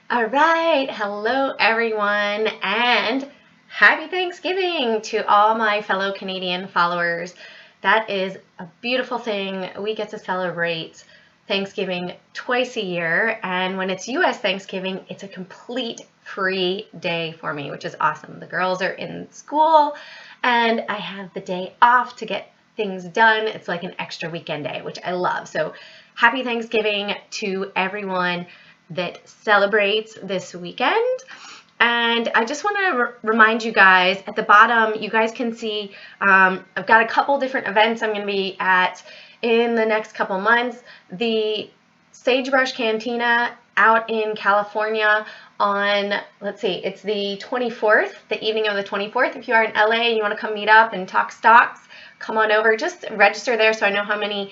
All right, hello everyone, and happy Thanksgiving to all my fellow Canadian followers. That is a beautiful thing. We get to celebrate Thanksgiving twice a year, and when it's US Thanksgiving, it's a complete free day for me, which is awesome. The girls are in school, and I have the day off to get things done. It's like an extra weekend day, which I love. So happy Thanksgiving to everyone that celebrates this weekend. And I just want to remind you guys at the bottom, you guys can see I've got a couple different events I'm going to be at in the next couple months. The Sagebrush Cantina out in California on, let's see, it's the 24th, the evening of the 24th. If you are in LA and you want to come meet up and talk stocks, come on over. Just register there so I know how many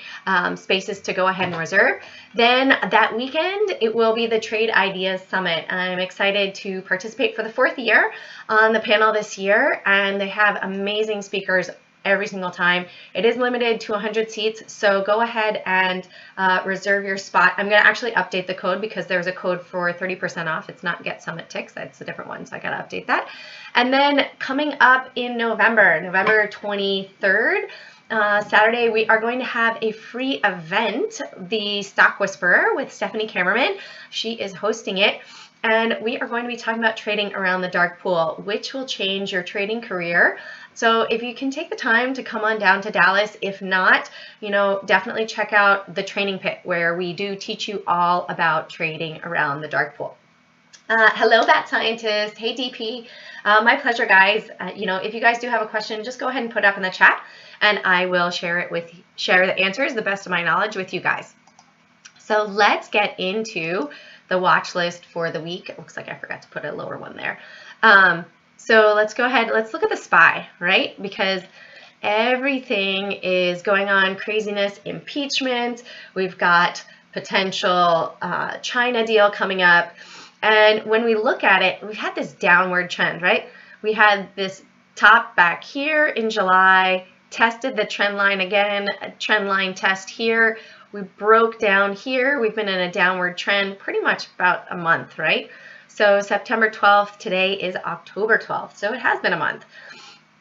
spaces to go ahead and reserve. Then that weekend, it will be the Trade Ideas Summit. I'm excited to participate for the 4th year on the panel this year, and they have amazing speakers every single time. It is limited to 100 seats, so go ahead and reserve your spot. I'm going to actually update the code because there's a code for 30% off. It's not Get Summit Ticks, that's a different one, so I got to update that. And then coming up in November 23rd, Saturday, we are going to have a free event, the Stock Whisperer with Stephanie Cameraman. She is hosting it. And we are going to be talking about trading around the dark pool, which will change your trading career. So if you can take the time to come on down to Dallas, if not, definitely check out the Training Pit where we do teach you all about trading around the dark pool. Hello, Bat Scientist. Hey, DP. My pleasure, guys. If you guys do have a question, just go ahead and put it up in the chat, and I will share the answers, the best of my knowledge, with you guys. So let's get into the watch list for the week. It looks like I forgot to put a lower one there. So let's go ahead. Let's look at the SPY, right? Because everything is going on, craziness, impeachment. We've got potential China deal coming up. And when we look at it, we've had this downward trend, right? We had this top back here in July, tested the trend line again, a trend line test here. We broke down here. We've been in a downward trend pretty much about a month, right? So September 12th, today is October 12th, so it has been a month.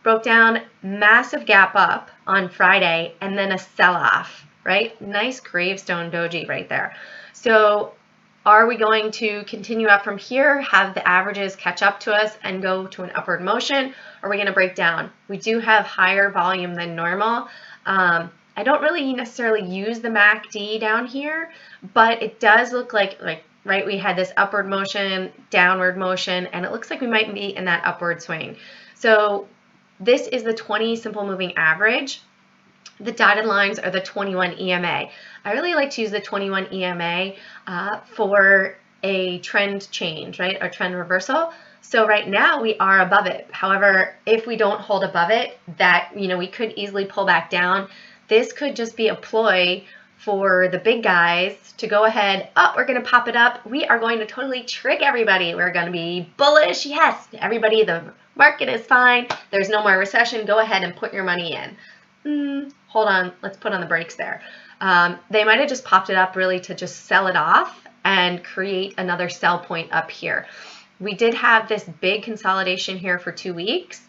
Broke down, massive gap up on Friday, and then a sell-off, right? Nice gravestone doji right there. So are we going to continue up from here, have the averages catch up to us and go to an upward motion? Or are we going to break down? We do have higher volume than normal. I don't really necessarily use the MACD down here, but it does look like right, we had this upward motion, downward motion, and it looks like we might be in that upward swing. So this is the 20 simple moving average. The dotted lines are the 21 EMA. I really like to use the 21 EMA for a trend change, right? A trend reversal. So right now we are above it. However, if we don't hold above it, that we could easily pull back down. This could just be a ploy for the big guys to go ahead. Oh, we're going to pop it up. We are going to totally trick everybody. We're going to be bullish. Yes, everybody, the market is fine. There's no more recession. Go ahead and put your money in. Hold on. Let's put on the brakes there. They might have just popped it up really to just sell it off and create another sell point up here. We did have this big consolidation here for 2 weeks.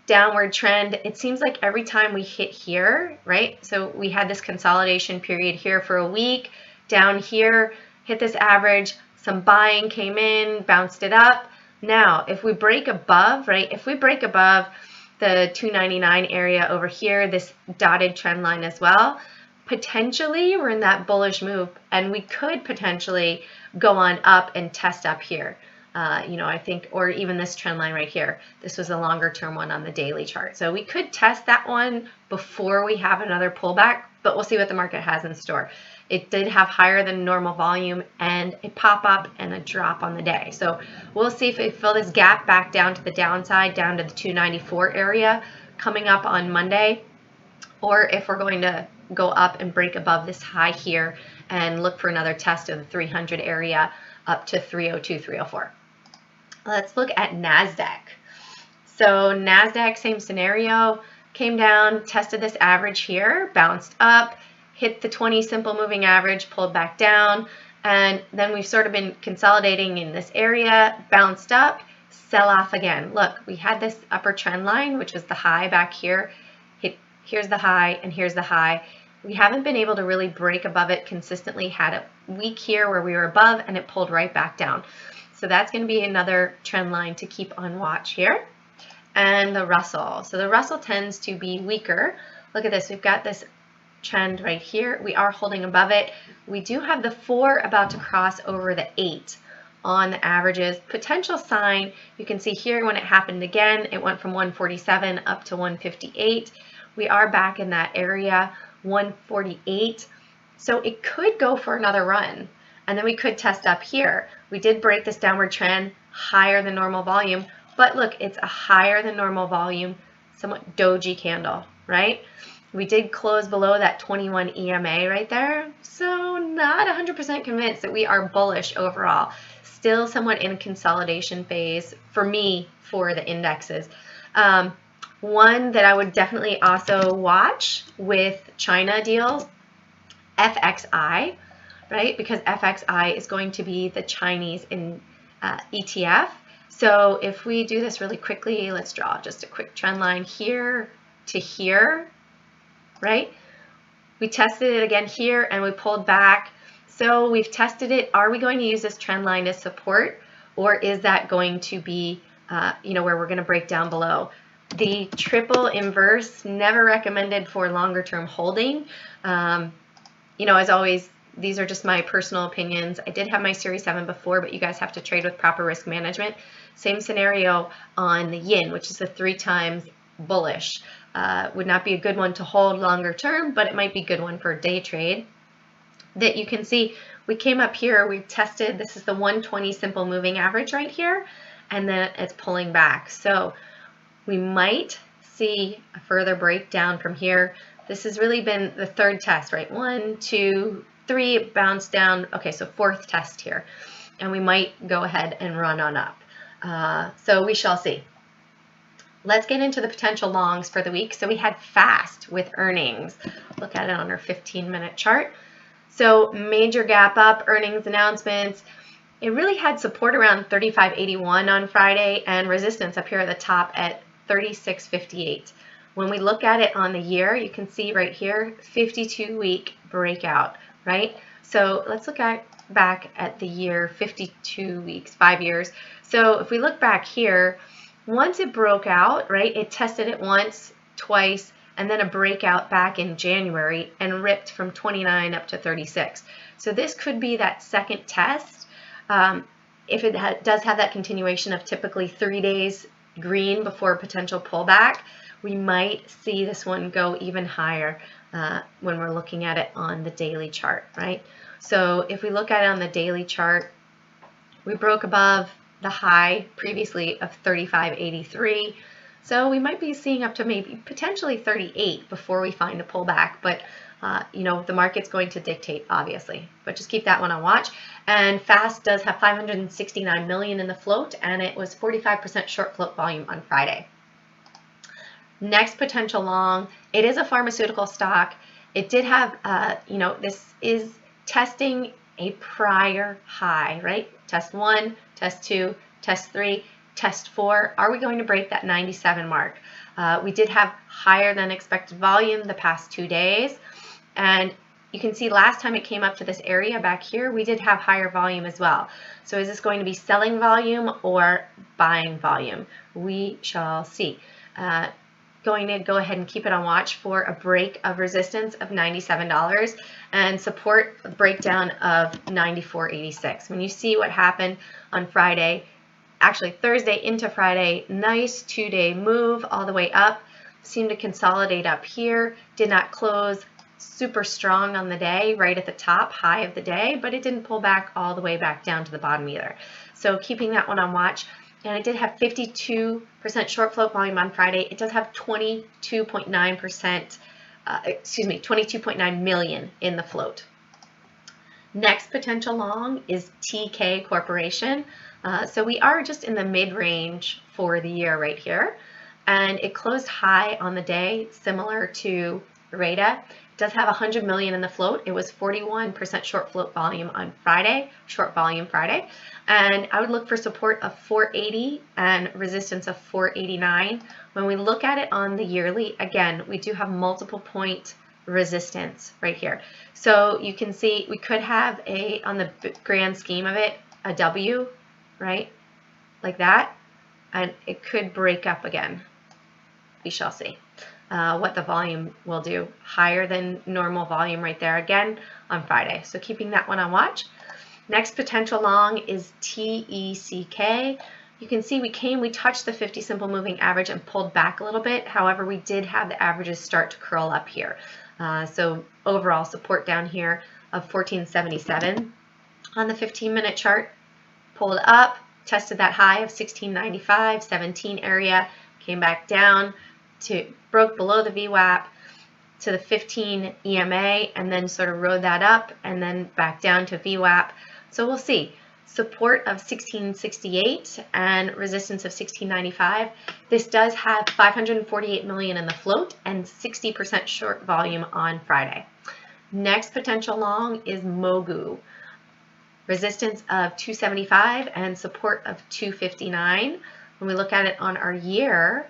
Downward trend. It seems like every time we hit here, right? So we had this consolidation period here for a week, down here, hit this average, some buying came in, bounced it up. Now, if we break above, right? If we break above the 299 area over here, this dotted trend line as well, potentially we're in that bullish move and we could potentially go on up and test up here. I think, or even this trend line right here. This was a longer term one on the daily chart. So we could test that one before we have another pullback, but we'll see what the market has in store. It did have higher than normal volume and a pop up and a drop on the day. So we'll see if we fill this gap back down to the downside, down to the 294 area coming up on Monday, or if we're going to go up and break above this high here and look for another test of the 300 area up to 302, 304. Let's look at NASDAQ. So NASDAQ, same scenario, came down, tested this average here, bounced up, hit the 20 simple moving average, pulled back down, And then we've sort of been consolidating in this area, bounced up, sell off again. Look, we had this upper trend line, which was the high back here. Here's the high and here's the high. We haven't been able to really break above it consistently. Had a week here where we were above and it pulled right back down. So that's going to be another trend line to keep on watch here. And the Russell. So the Russell tends to be weaker. Look at this. We've got this trend right here. We are holding above it. We do have the 4 about to cross over the 8 on the averages. Potential sign, you can see here when it happened again, it went from 147 up to 158. We are back in that area, 148. So it could go for another run. And then we could test up here. We did break this downward trend, higher than normal volume. But look, it's a higher than normal volume, somewhat doji candle, right? We did close below that 21 EMA right there. So not 100% convinced that we are bullish overall. Still somewhat in a consolidation phase for me for the indexes. One that I would definitely also watch with China deals, FXI, right? Because FXI is going to be the Chinese ETF. So if we do this really quickly, let's draw just a quick trend line here to here, right? We tested it again here and we pulled back. So we've tested it. Are we going to use this trend line as support, or is that going to be, where we're going to break down below? The triple inverse, never recommended for longer term holding. As always, these are just my personal opinions. I did have my Series 7 before, but you guys have to trade with proper risk management. Same scenario on the yin, which is the 3 times bullish. Would not be a good one to hold longer term, but it might be a good one for a day trade. That you can see, we came up here, we tested, this is the 120 simple moving average right here, and then it's pulling back. So we might see a further breakdown from here. This has really been the 3rd test, right? 1, 2, 3, bounce down. Okay, so 4th test here. And we might go ahead and run on up. So we shall see. Let's get into the potential longs for the week. So we had FAST with earnings. Look at it on our 15-minute chart. So major gap up, earnings announcements. It really had support around 35.81 on Friday and resistance up here at the top at 36.58. When we look at it on the year, you can see right here, 52-week breakout, right? So let's look back at the year, 52 weeks, 5 years. So if we look back here, once it broke out, right, it tested it once, twice, and then a breakout back in January and ripped from 29 up to 36. So this could be that second test. If it does have that continuation of typically 3 days green before a potential pullback, we might see this one go even higher when we're looking at it on the daily chart, right? So if we look at it on the daily chart, we broke above the high previously of 35.83. So we might be seeing up to maybe potentially 38 before we find a pullback, but the market's going to dictate, obviously. But just keep that one on watch. And FAST does have 569 million in the float, and it was 45% short float volume on Friday. Next potential long, it is a pharmaceutical stock. It did have, this is testing a prior high, right? Test 1, test 2, test 3. Test 4, are we going to break that 97 mark? We did have higher than expected volume the past 2 days. And you can see last time it came up to this area back here, we did have higher volume as well. So is this going to be selling volume or buying volume? We shall see. Going to go ahead and keep it on watch for a break of resistance of $97 and support breakdown of 94.86. When you see what happened on Friday, actually Thursday into Friday, nice 2-day move all the way up, seemed to consolidate up here, did not close super strong on the day, right at the top, high of the day, but it didn't pull back all the way back down to the bottom either. So keeping that one on watch. And it did have 52% short float volume on Friday. It does have 22.9%, 22.9 million in the float. Next potential long is TK Corporation. So we are just in the mid-range for the year right here. And it closed high on the day, similar to Rada. does have 100 million in the float. It was 41% short float volume on Friday, short volume Friday. And I would look for support of 480 and resistance of 489. When we look at it on the yearly, again, we do have multiple point resistance right here. So you can see we could have on the grand scheme of it, a W, right? Like that. And it could break up again. We shall see what the volume will do. Higher than normal volume right there again on Friday. So keeping that one on watch. Next potential long is TECK. You can see we touched the 50 simple moving average and pulled back a little bit. However, we did have the averages start to curl up here. So overall support down here of 1477 on the 15-minute chart. Pulled up, tested that high of 1695, 17 area, came back down to broke below the VWAP to the 15 EMA, and then sort of rode that up and then back down to VWAP. So we'll see. Support of 1668 and resistance of 1695. This does have 548 million in the float and 60% short volume on Friday. Next potential long is Mogu. Resistance of 275 and support of 259. When we look at it on our year,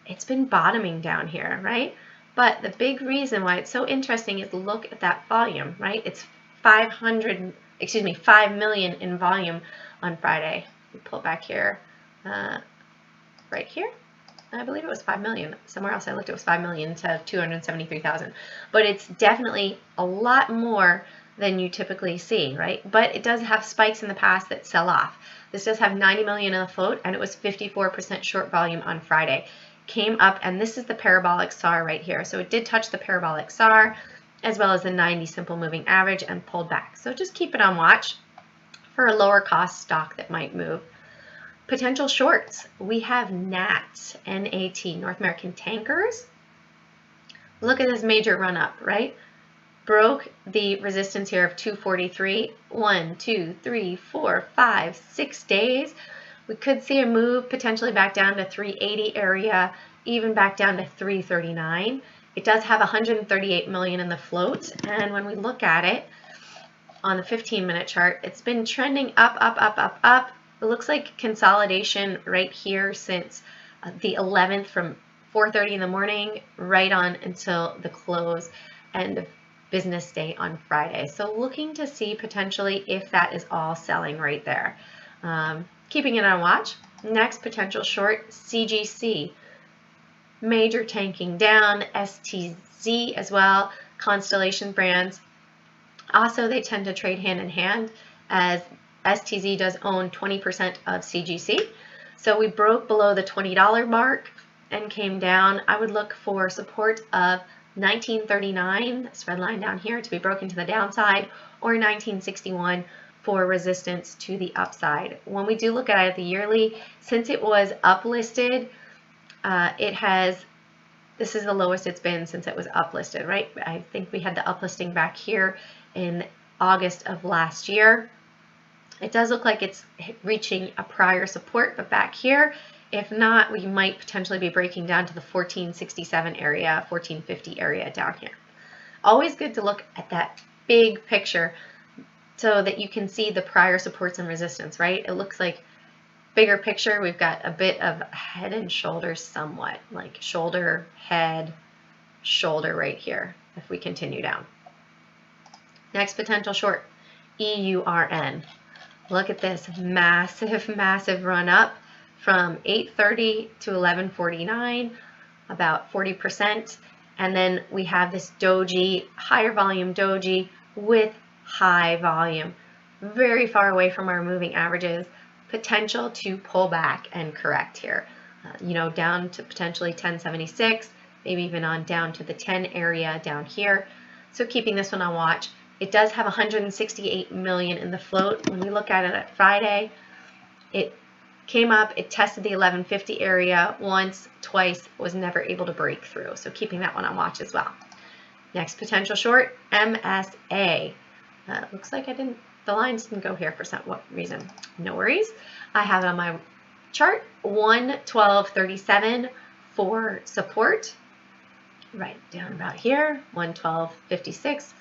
it's been bottoming down here, right? But the big reason why it's so interesting is look at that volume, right? It's 5 million in volume on Friday. We pull back here, right here. I believe it was 5 million. Somewhere else I looked, it was 5 million to 273,000. But it's definitely a lot more than you typically see, right? But it does have spikes in the past that sell off. This does have 90 million in the float, and it was 54% short volume on Friday. Came up, and this is the parabolic SAR right here. So it did touch the parabolic SAR as well as the 90 simple moving average and pulled back. So just keep it on watch for a lower cost stock that might move. Potential shorts. We have NAT, N-A-T, North American Tankers. Look at this major run up, right? Broke the resistance here of 243. 1, 2, 3, 4, 5, 6 days. We could see a move potentially back down to 380 area, even back down to 339. It does have 138 million in the float, and when we look at it on the 15-minute chart, it's been trending up, up, up, up, up. It looks like consolidation right here since the 11th from 4:30 in the morning right on until the close end of business day on Friday. So looking to see potentially if that is all selling right there. Keeping it on watch. Next potential short, CGC. Major tanking down, STZ as well, Constellation brands. Also, they tend to trade hand in hand as STZ does own 20% of CGC. So we broke below the $20 mark and came down. I would look for support of 1939, this red line down here, to be broken to the downside, or 1961 for resistance to the upside. When we do look at it at the yearly, since it was uplisted, this is the lowest it's been since it was uplisted, right? I think we had the uplisting back here in August of last year. It does look like it's reaching a prior support, but back here, if not, we might potentially be breaking down to the 1467 area, 1450 area down here. Always good to look at that big picture so that you can see the prior supports and resistance, right? It looks like bigger picture, we've got a bit of head and shoulders somewhat, like shoulder, head, shoulder right here if we continue down. Next potential short, EURN. Look at this massive, massive run up from 830 to 1149, about 40%. And then we have this doji, higher volume doji with high volume, very far away from our moving averages. Potential to pull back and correct here, down to potentially 1076, maybe even on down to the 10 area down here. So keeping this one on watch. It does have 168 million in the float. When we look at it at Friday, it came up, it tested the 1150 area once, twice, was never able to break through. So keeping that one on watch as well. Next potential short, MSA. Looks like the lines didn't go here for some reason. No worries. I have it on my chart, 112.37 for support. right down about here, 112.56.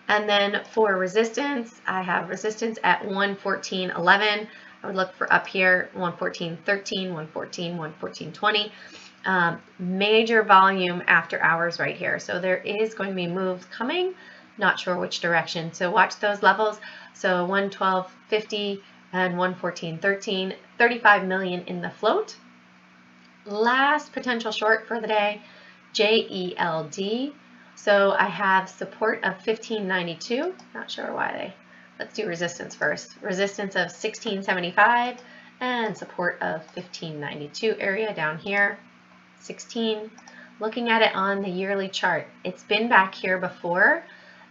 And then for resistance, I have resistance at 114.11. I would look for up here, 114.13, 114, 114.20. Major volume after hours right here. So there is going to be moves coming, not sure which direction. So watch those levels. So 112.50 and 114.13, 35 million in the float. Last potential short for the day, JELD. So I have support of 1592. Not sure why let's do resistance first. Resistance of 1675 and support of 1592 area down here, 16. Looking at it on the yearly chart, it's been back here before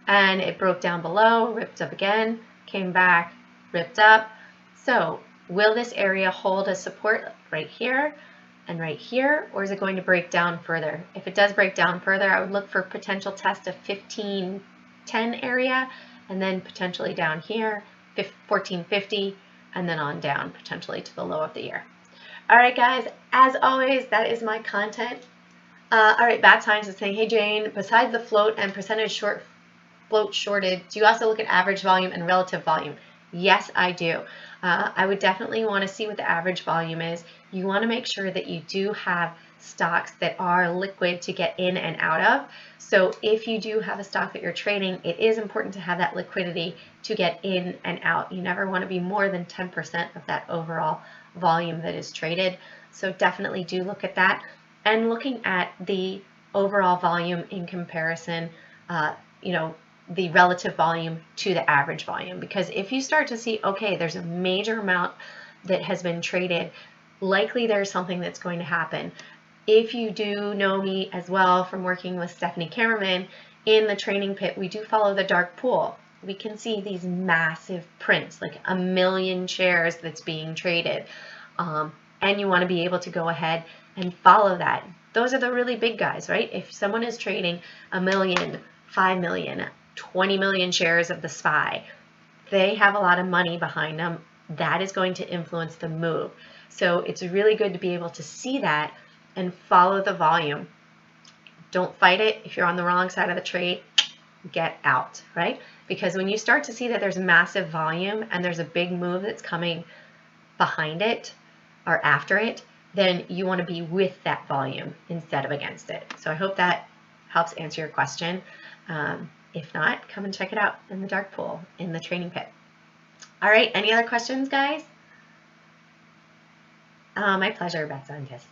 and it broke down below, ripped up again, came back, ripped up. So will this area hold as support right here and right here, or is it going to break down further? If it does break down further, I would look for potential test of 1510 area, and then potentially down here, 1450, and then on down potentially to the low of the year. All right, guys, as always, that is my content. All right, Bad Science is saying, hey, Jane, besides the float and percentage float shorted, do you also look at average volume and relative volume? Yes, I do. I would definitely want to see what the average volume is. You want to make sure that you do have stocks that are liquid to get in and out of. So if you do have a stock that you're trading, it is important to have that liquidity to get in and out. You never want to be more than 10% of that overall volume that is traded. So definitely do look at that. And looking at the overall volume in comparison, the relative volume to the average volume. Because if you start to see, okay, there's a major amount that has been traded, likely there's something that's going to happen. If you do know me as well from working with Stephanie Cameraman in the training pit, we do follow the dark pool. We can see these massive prints, like 1 million shares that's being traded. And you want to be able to go ahead and follow that. Those are the really big guys, right? If someone is trading 1 million, 5 million, 20 million shares of the SPY, they have a lot of money behind them. That is going to influence the move. So it's really good to be able to see that and follow the volume. Don't fight it. If you're on the wrong side of the trade, get out, right? Because when you start to see that there's massive volume and there's a big move that's coming behind it or after it, then you want to be with that volume instead of against it. So I hope that helps answer your question. If not, come and check it out in the dark pool in the training pit. All right, any other questions, guys? My pleasure, Beth Scientist.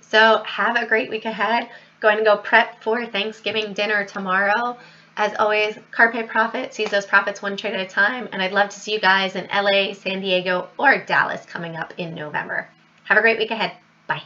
So have a great week ahead. Going to go prep for Thanksgiving dinner tomorrow. As always, Carpe Profit sees those profits one trade at a time, and I'd love to see you guys in LA, San Diego, or Dallas coming up in November. Have a great week ahead. Bye.